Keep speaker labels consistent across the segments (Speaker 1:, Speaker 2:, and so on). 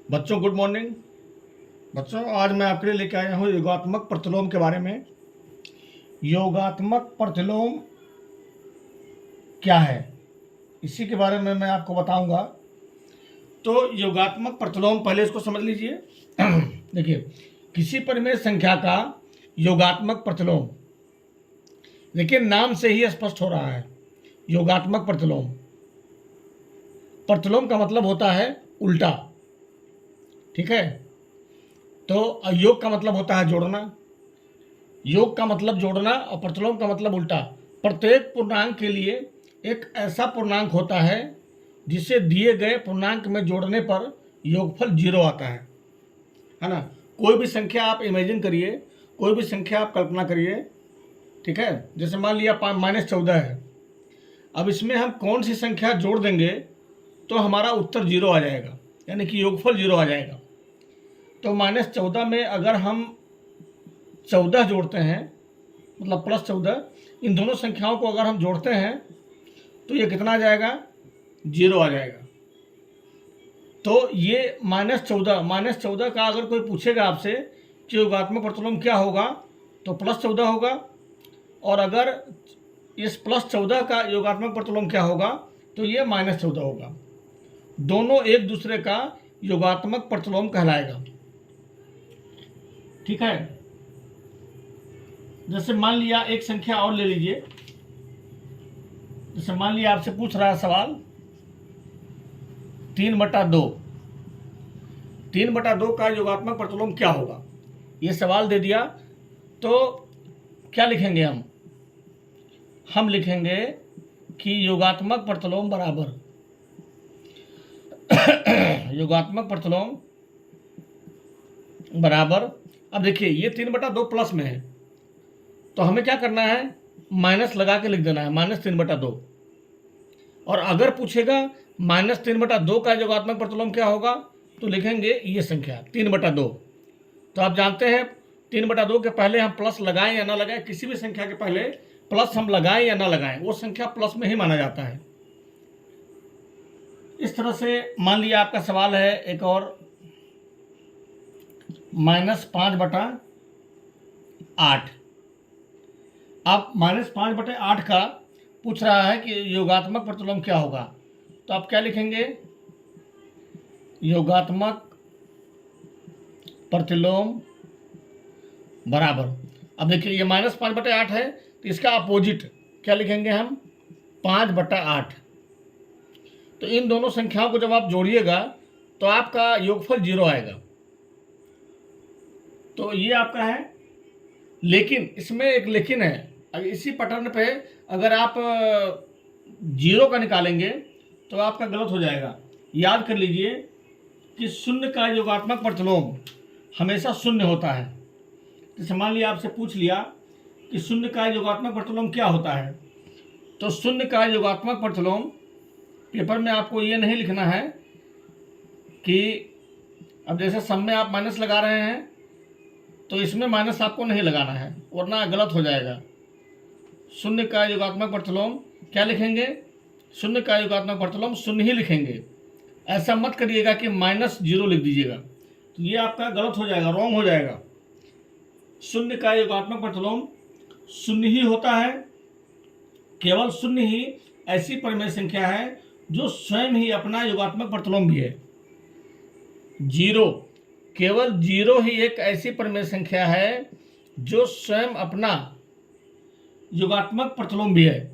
Speaker 1: बच्चों good morning. बच्चों आज मैं आपके लिए लेके आया हूँ योगात्मक प्रतिलोम के बारे में। योगात्मक प्रतिलोम क्या है इसी के बारे में मैं आपको बताऊंगा। तो योगात्मक प्रतिलोम पहले इसको समझ लीजिए। देखिए, किसी परिमेय संख्या का योगात्मक प्रतिलोम, देखिए नाम से ही स्पष्ट हो रहा है। योगात्मक प्रतिलोम, प्रतिलोम का मतलब होता है उल्टा, ठीक है। तो योग का मतलब होता है जोड़ना, योग का मतलब जोड़ना और प्रतिलोम का मतलब उल्टा। प्रत्येक पूर्णांक के लिए एक ऐसा पूर्णांक होता है जिसे दिए गए पूर्णांक में जोड़ने पर योगफल 0 आता है ना। कोई भी संख्या आप इमेजिन करिए, कोई भी संख्या आप कल्पना करिए, ठीक है। जैसे मान लिया -14 है। अब इसमें हम कौन सी संख्या जोड़ देंगे तो हमारा उत्तर 0 आ जाएगा, यानी कि योगफल 0 आ जाएगा। तो -14 में अगर हम 14 जोड़ते हैं, मतलब +14, इन दोनों संख्याओं को अगर हम जोड़ते हैं तो ये कितना आ जाएगा? 0 आ जाएगा। तो ये -14 का अगर कोई पूछेगा आपसे कि योगात्मक प्रतिलोम क्या होगा तो +14 होगा, और अगर इस +14 का योगात्मक प्रतिलोम क्या होगा तो ये -14 होगा। दोनों एक दूसरे का योगात्मक प्रतिलोम कहलाएगा, ठीक है। जैसे मान लिया एक संख्या और ले लीजिए। जैसे मान लिया आपसे पूछ रहा है सवाल 3/2। 3/2 का योगात्मक प्रतिलोम क्या होगा, ये सवाल दे दिया। तो क्या लिखेंगे हम लिखेंगे कि योगात्मक प्रतिलोम बराबर योगात्मक प्रतिलोम बराबर, अब देखिए ये 3/2 प्लस में है तो हमें क्या करना है, माइनस लगा के लिख देना है, -3/2। और अगर पूछेगा -3/2 का योगात्मक प्रतिलोम क्या होगा तो लिखेंगे ये संख्या 3/2। तो आप जानते हैं 3/2 के पहले हम प्लस लगाएं या ना लगाएं, किसी भी संख्या के पहले प्लस हम लगाएं या ना लगाएं, वो संख्या प्लस में ही माना जाता है। इस तरह से मान लिया आपका सवाल है एक और -5/8। अब -5/8 का पूछ रहा है कि योगात्मक प्रतिलोम क्या होगा, तो आप क्या लिखेंगे, योगात्मक प्रतिलोम बराबर। अब देखिए ये -5/8 है तो इसका अपोजिट क्या लिखेंगे हम, 5/8। तो इन दोनों संख्याओं को जब आप जोड़िएगा तो आपका योगफल 0 आएगा। तो ये आपका है। लेकिन इसमें एक लेकिन है, अगर इसी पैटर्न पे अगर आप 0 का निकालेंगे तो आपका गलत हो जाएगा। याद कर लीजिए कि शून्य का योगात्मक प्रतिलोम हमेशा शून्य होता है। जैसे मान लिया आपसे पूछ लिया कि शून्य का योगात्मक प्रतिलोम क्या होता है, तो शून्य का योगात्मक प्रतिलोम पेपर में आपको ये नहीं लिखना है कि अब जैसे सम में आप माइनस लगा रहे हैं तो इसमें माइनस आपको नहीं लगाना है, वरना गलत हो जाएगा। शून्य का योगात्मक प्रतिलोम क्या लिखेंगे, शून्य का योगात्मक प्रतिलोम शून्य ही लिखेंगे। ऐसा मत करिएगा कि -0 लिख दीजिएगा, तो ये आपका गलत हो जाएगा, रॉन्ग हो जाएगा। शून्य का योगात्मक प्रतिलोम शून्य ही होता है। केवल शून्य ही ऐसी परिमेय संख्या है जो स्वयं ही अपना योगात्मक प्रतिलोम भी है। 0, केवल 0 ही एक ऐसी परिमेय संख्या है जो स्वयं अपना योगात्मक प्रतिलोम भी है।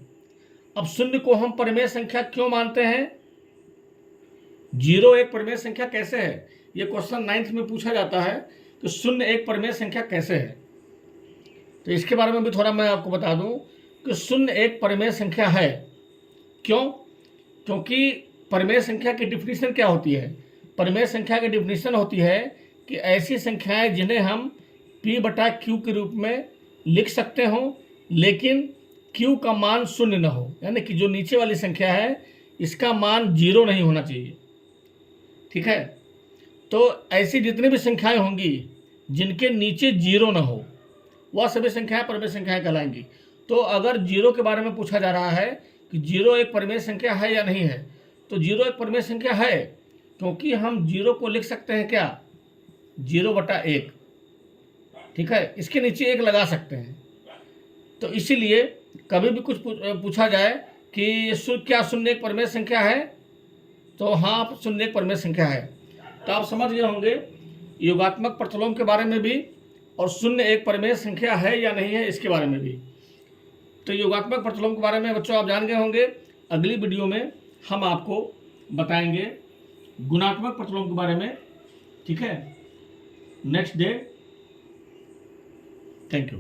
Speaker 1: अब शून्य को हम परिमेय संख्या क्यों मानते हैं, 0 एक परिमेय संख्या कैसे है, ये क्वेश्चन 9th में पूछा जाता है कि शून्य एक परिमेय संख्या कैसे है। तो इसके बारे में भी थोड़ा मैं आपको बता दूं कि शून्य एक परिमेय संख्या है। क्यों? क्योंकि परिमेय संख्या की डिफिनीशन क्या होती है, परिमेय संख्या की डिफिनीशन होती है कि ऐसी संख्याएं जिन्हें हम P/Q के रूप में लिख सकते हों लेकिन Q का मान शून्य न हो, यानी कि जो नीचे वाली संख्या है इसका मान 0 नहीं होना चाहिए, ठीक है। तो ऐसी जितनी भी संख्याएं होंगी जिनके नीचे 0 न हो वह सभी संख्याएं परिमेय संख्याएं कहलाएंगी। तो अगर 0 के बारे में पूछा जा रहा है कि 0 एक परिमेय संख्या है या नहीं है, तो 0 एक परिमेय संख्या है, क्योंकि हम 0 को लिख सकते हैं क्या, 0/1, ठीक है, इसके नीचे 1 लगा सकते हैं। तो इसीलिए कभी भी कुछ पूछा जाए कि क्या शून्य एक परिमेय संख्या है, तो हाँ शून्य एक परिमेय संख्या है। तो आप समझ गए होंगे योगात्मक प्रतिलोम के बारे में भी, और शून्य एक परिमेय संख्या है या नहीं है इसके बारे में भी। तो योगात्मक प्रतिलोम के बारे में बच्चों आप जान गए होंगे। अगली वीडियो में हम आपको बताएंगे गुणात्मक प्रतिलोम के बारे में, ठीक है, नेक्स्ट डे। Thank you.